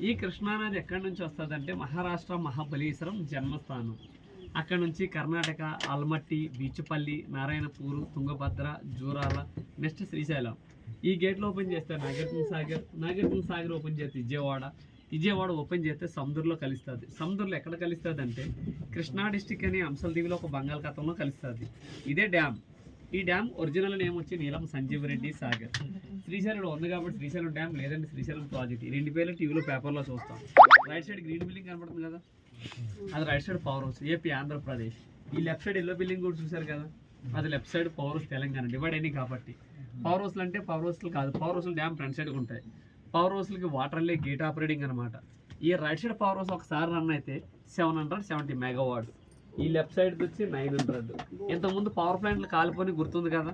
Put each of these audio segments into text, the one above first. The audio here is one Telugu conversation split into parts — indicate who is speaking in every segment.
Speaker 1: ఈ కృష్ణానది ఎక్కడి నుంచి వస్తుందంటే మహారాష్ట్ర మహాబలీశ్వరం జన్మస్థానం. అక్కడ నుంచి కర్ణాటక ఆల్మట్టి, బీచుపల్లి, నారాయణపూర్, తుంగభద్ర, జూరాల, నెక్స్ట్ శ్రీశైలం. ఈ గేట్లు ఓపెన్ చేస్తే నాగార్జున సాగర్ ఓపెన్ చేస్తే విజయవాడ ఓపెన్ చేస్తే సముద్రంలో కలుస్తుంది. సముద్రంలో ఎక్కడ కలుస్తుంది అంటే కృష్ణా డిస్టిక్ అనే అంశలదీవిలో ఒక బంగాళాఖాతంలో కలుస్తుంది. ఇదే డ్యామ్. ఈ డ్యామ్ ఒరిజినల్ నేమ్ వచ్చి నీలం సంజీవ్ రెడ్డి సాగర్. శ్రీశైలంలో ఉంది కాబట్టి శ్రీశైలం డ్యామ్, లేదంటే శ్రీశైలం ప్రాజెక్ట్. ఈ రెండు పేర్లు టీవీలో పేపర్లో చూస్తాం. రైట్ సైడ్ గ్రీన్ బిల్డింగ్ కనపడుతుంది కదా, అది right side power house AP Andhra Pradesh. ఈ లెఫ్ట్ సైడ్ ఎల్లో బిల్డింగ్ కూడా చూసారు కదా, అది left side power house Telangana. Divide అయినాయి కాబట్టి పవర్ హౌస్లు అంటే పవర్ హౌస్లు కాదు, పవర్ హౌస్లు డ్యామ్ ఫ్రంట్ సైడ్కి ఉంటాయి. పవర్ హౌస్లకి వాటర్ వెళ్ళే గేట్ ఆపరేటింగ్ అనమాట. ఈ రైట్ సైడ్ పవర్ హౌస్ ఒకసారి రన్ అయితే 770 మెగావాట్స్. ఈ లెఫ్ట్ సైడ్ వచ్చి 900. ఇంతకుముందు పవర్ ప్లాంట్లు కాలిపోయి గుర్తుంది కదా,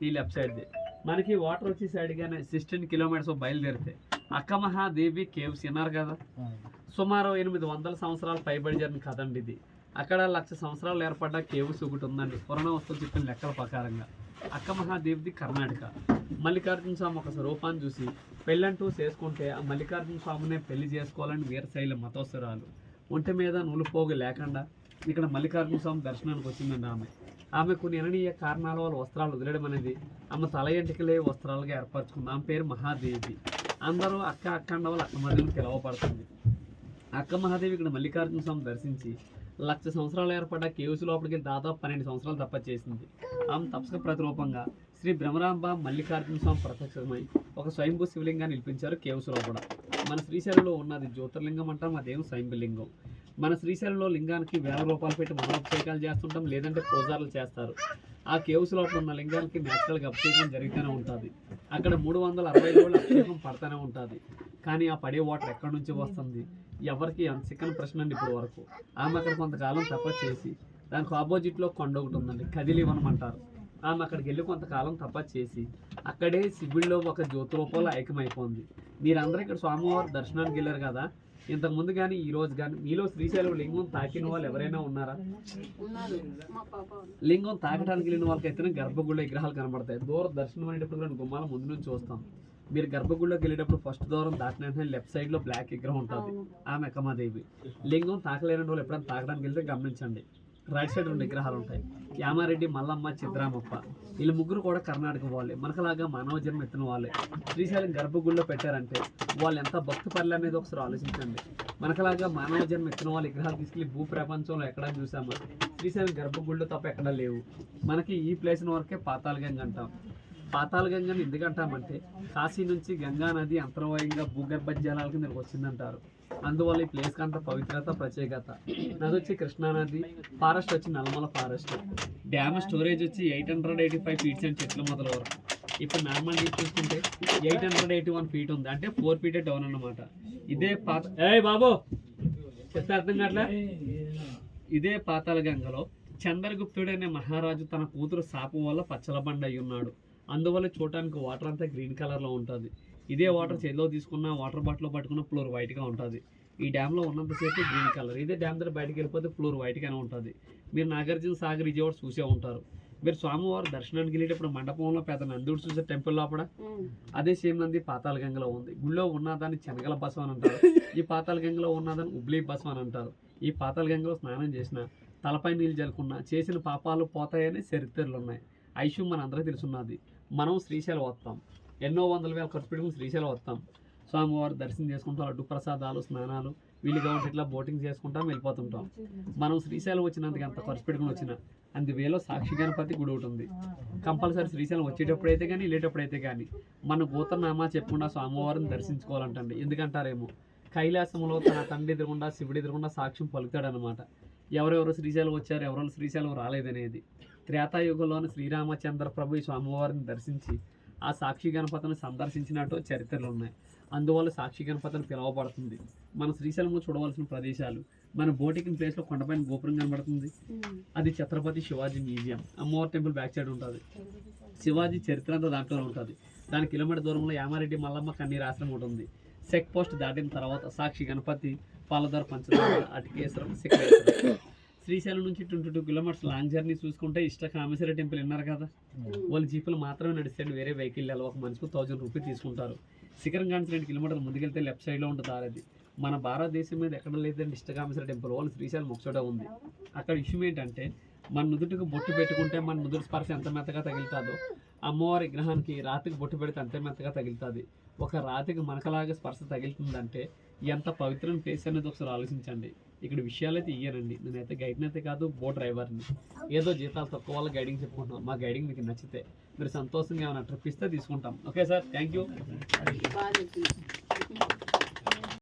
Speaker 1: ఈ లెఫ్ట్ సైడ్ది. మనకి వాటర్ వచ్చే సైడ్గానే 16 కిలోమీటర్స్ బయలుదేరితే అక్కమహాదేవి కేవ్స్ విన్నారు కదా, సుమారు 800 సంవత్సరాలు పైబడి జరిగిన కదండి ఇది. అక్కడ 1,00,000 సంవత్సరాలు ఏర్పడ్డ కేవ్స్ ఒకటి ఉందండి పురాణ వస్తువులు చెప్పిన లెక్కల ప్రకారంగా. అక్కమహాదేవిది కర్ణాటక. మల్లికార్జున స్వామి ఒక స్వరూపాన్ని చూసి పెళ్ళంటూ చేసుకుంటే ఆ మల్లికార్జున స్వామినే పెళ్లి చేసుకోవాలని వీరశైల మతోత్సరాలు. ఒంటి మీద నూలుపోగు లేకుండా ఇక్కడ మల్లికార్జున స్వామి దర్శనానికి వచ్చిందండి. ఆమె కొన్ని అననీయ కారణాల వల్ల వస్త్రాలు వదిలేయడం అనేది ఆమె తల ఎంటికలే వస్త్రాలుగా ఏర్పరచుకుంది. ఆమె పేరు మహాదేవి. అందరూ అక్క వల్ల అక్కమహాదేవిని పిలువబడుతుంది. అక్క మహాదేవి ఇక్కడ మల్లికార్జున స్వామి దర్శించి 1,00,000 సంవత్సరాలు ఏర్పడ్డ కేవ్స్ లోపలికి దాదాపు 12 సంవత్సరాలు తప్ప చేసింది. ఆమె తపస్సు ప్రతిరూపంగా శ్రీ బ్రహ్మరాంబ మల్లికార్జున స్వామి ప్రత్యక్షమై ఒక స్వయంభూ శివలింగాన్ని నిలిపించారు కేవ్స్ లోపల. మన శ్రీశైలంలో ఉన్నది జ్యోతిర్లింగం అంటాం, అదేమో స్వయంభులింగం. మన శ్రీశైలంలో లింగానికి 1000 రూపాయలు పెట్టి మహాభిషేకాలు చేస్తుంటాం, లేదంటే పూజారులు చేస్తారు. ఆ కేవ్స్ లోపల ఉన్న లింగానికి న్యాచురల్గా అభిషేకం జరుగుతూనే ఉంటుంది. అక్కడ 360 రోజులు అభిషేకం పడుతూనే ఉంటుంది. కానీ ఆ పడే వాటర్ ఎక్కడి నుంచి వస్తుంది, ఎవరికి అంత చిక్కని ప్రశ్న అండి ఇప్పుడు వరకు. ఆమె అక్కడ కొంతకాలం తపస్సు చేసి, దానికి ఆపోజిట్లో కొండ ఒకటి ఉందండి, కదిలివనం అంటారు. ఆమె అక్కడికి వెళ్ళి కొంతకాలం తపస్సు చేసి అక్కడే శివుడిలో ఒక జ్యోతి రూపంలో ఐక్యమైపోయింది. మీరందరూ ఇక్కడ స్వామివారి దర్శనానికి వెళ్ళారు కదా, ఇంతకుముందు కానీ ఈ రోజు కానీ మీలో శ్రీశైలం లింగం తాకిన వాళ్ళు ఎవరైనా ఉన్నారా? లింగం తాకడానికి వెళ్ళిన వాళ్ళకైతేనే గర్భగుడిలో విగ్రహాలు కనబడతాయి. దూరం దర్శనం అనేటప్పుడు కూడా గుమ్మాల ముందు నుంచి చూస్తాం. మీరు గర్భగుడిలోకి వెళ్ళేటప్పుడు ఫస్ట్ దూరం దాటిన వెంటనే లెఫ్ట్ సైడ్లో బ్లాక్ విగ్రహం ఉంటుంది, ఆమె అక్కమాదేవి. లింగం తాకలేని వాళ్ళు ఎప్పుడైనా తాకడానికి వెళ్తే గమనించండి. రైట్ సైడ్ 2 విగ్రహాలు ఉంటాయి, యామారెడ్డి, మల్లమ్మ, చిద్రామప్ప. వీళ్ళు ముగ్గురు కూడా కర్ణాటక వాళ్ళే, మనకలాగా మానవ జన్మ ఎత్తిన వాళ్ళే. శ్రీశైలం గర్భగుడిలో పెట్టారంటే వాళ్ళు ఎంత భక్తి పనులు అనేది ఒకసారి ఆలోచించండి. మనకలాగా మానవ జన్మ ఎత్తిన వాళ్ళు విగ్రహాలు తీసుకెళ్ళి భూ ప్రపంచంలో ఎక్కడా చూసామా? శ్రీశైలం గర్భగుడిలో తప్ప ఎక్కడా లేవు. మనకి ఈ ప్లేస్ వరకే పాతాళగంగ అంటాం. పాతాళగంగని ఎందుకంటామంటే కాశీ నుంచి గంగా నది అంతర్వాయంగా భూగర్భ జలాల కింద వచ్చిందంటారు. అందువల్ల ఈ ప్లేస్కి అంత పవిత్రత, ప్రత్యేకత. నది వచ్చి కృష్ణానది, ఫారెస్ట్ వచ్చి నల్లమల ఫారెస్ట్. డ్యామ్ స్టోరేజ్ వచ్చి 885 ఫీట్స్ అండ్ చెట్ల మొదల వరకు. ఇప్పుడు నార్మల్ చూసుకుంటే 881 ఫీట్ ఉంది, అంటే 4 ఫీటే డౌన్ అన్నమాట. ఇదే బాబు చెప్తే అర్థం కావట్లే. ఇదే పాతాళగంగలో చంద్రగుప్తుడు అనే మహారాజు తన కూతురు శాపం వల్ల పచ్చలబండ అయి ఉన్నాడు. అందువల్ల చూడటానికి వాటర్ అంతా గ్రీన్ కలర్లో ఉంటుంది. ఇదే వాటర్ చేతిలో తీసుకున్న వాటర్ బాటిల్లో పట్టుకున్న ఫ్లోర్ వైట్గా ఉంటుంది. ఈ డ్యామ్లో ఉన్నంతసేపు గ్రీన్ కలర్. ఇదే డ్యామ్ దగ్గర బయటకు వెళ్ళిపోతే ఫ్లోర్ వైట్గానే ఉంటుంది. మీరు నాగార్జున సాగర్ విజయవాడ చూసే ఉంటారు. మీరు స్వామివారు దర్శనానికి వెళ్ళేటప్పుడు మండపంలో పెద్ద నందుడు చూసే టెంపుల్ లోపల అదే సేమ్ నంది పాతాళగంగలో ఉంది. గుళ్ళో ఉన్నదాన్ని శనగల బసం అని అంటారు, ఈ పాతాళగంగలో ఉన్నదాన్ని ఉబ్లీ బసం అని అంటారు. ఈ పాతాళగంగలో స్నానం చేసిన, తలపై నీళ్ళు జలుకున్నా చేసిన పాపాలు పోతాయని చరిత్రలు ఉన్నాయి. ఐషు మన అందరికీ తెలుసున్నది. మనం శ్రీశైలం వస్తాం, ఎన్నో 100,000 ఖర్చు పెట్టుకుని శ్రీశైలం వస్తాం. స్వామివారు దర్శనం చేసుకుంటాం, లడ్డు ప్రసాదాలు, స్నానాలు, వీలుగా ఉంటే ఇట్లా బోటింగ్ చేసుకుంటాం, వెళ్ళిపోతుంటాం. మనం శ్రీశైలం వచ్చినందుకు ఎంత ఖర్చు పెట్టుకుని వచ్చినా అందువేలో సాక్షి గణపతి గుడి ఒకటి ఉంది. కంపల్సరీ శ్రీశైలం వచ్చేటప్పుడు అయితే కానీ వెళ్ళేటప్పుడు అయితే కానీ మన గోత్రనామా చెప్పకుండా స్వామివారిని దర్శించుకోవాలంటండి. ఎందుకంటారేమో కైలాసంలో తన తండ్రి ఎదురుగుండా శివుడి ఎదురుగుండా సాక్ష్యం పలుకుతాడనమాట. ఎవరెవరు శ్రీశైలం వచ్చారు, ఎవరెవరు శ్రీశైలం రాలేదనేది. త్రేతాయుగంలోని శ్రీరామచంద్ర ప్రభు ఈ స్వామివారిని దర్శించి ఆ సాక్షి గణపతిని సందర్శించినట్టు చరిత్రలు ఉన్నాయి. అందువల్ల సాక్షి గణపతిని పిలువబడుతుంది. మన శ్రీశైలంలో చూడవలసిన ప్రదేశాలు, మన బోటింగ్ ప్లేస్లో కొండపైన గోపురం కనబడుతుంది, అది ఛత్రపతి శివాజీ మ్యూజియం. అమ్మవారి టెంపుల్ బ్యాక్ సైడ్ ఉంటుంది. శివాజీ చరిత్ర అంతా దాంట్లో ఉంటుంది. దాని కిలోమీటర్ దూరంలో యామారెడ్డి, మల్లమ్మ, కన్నీరు ఆశ్రమం ఉంటుంది. చెక్ పోస్ట్ దాటిన తర్వాత సాక్షి గణపతి, పాలదార, పంచదార, అటికేశ్వరం, శిఖరేశ్వరం. శ్రీశైలం నుంచి 22 కిలోమీటర్స్ లాంగ్ జర్నీ చూసుకుంటే కామేశ్వర టెంపుల్ విన్నారు కదా, వాళ్ళు జీపులు మాత్రమే నడిస్తే వేరే వెహికల్ ఒక మనిషికి 1000 రూపీస్ తీసుకుంటారు. శిఖరం కానీ 2 కిలోమీటర్లు ముందుకెళ్తే లెఫ్ట్ సైడ్లో ఉంటుంది దారది. మన భారతదేశం మీద ఎక్కడ లేదంటే ఇష్టకామేశ్వర టెంపుల్ ఓన్లీ శ్రీశైలం ఒకచోట ఉంది. అక్కడ ఇష్యూ ఏంటంటే మన నుదుటికి బొట్టు పెట్టుకుంటే మన నుదుటి స్పర్శ ఎంత మెత్తగా తగులుతుందో అమ్మవారి విగ్రహానికి రాతికి బొట్టు పెడితే అంతే మెత్తగా తగులుతుంది. ఒక రాతికి మనకలాగా స్పర్శ తగులుతుందంటే ఎంత పవిత్రమైన ప్లేస్ అనేది ఒకసారి ఆలోచించండి. ఇక్కడ విషయాలు అయితే ఇయ్యానండి. నేనైతే గైడ్ని అయితే కాదు, బోట్ డ్రైవర్ని. ఏదో జీతాలు తక్కువ వాళ్ళ గైడింగ్ చెప్పుకుంటున్నాం. మా గైడింగ్ మీకు నచ్చితే మీరు సంతోషంగా ఏమైనా ట్రిప్ ఇస్తే తీసుకుంటాం. Okay sir, thank you.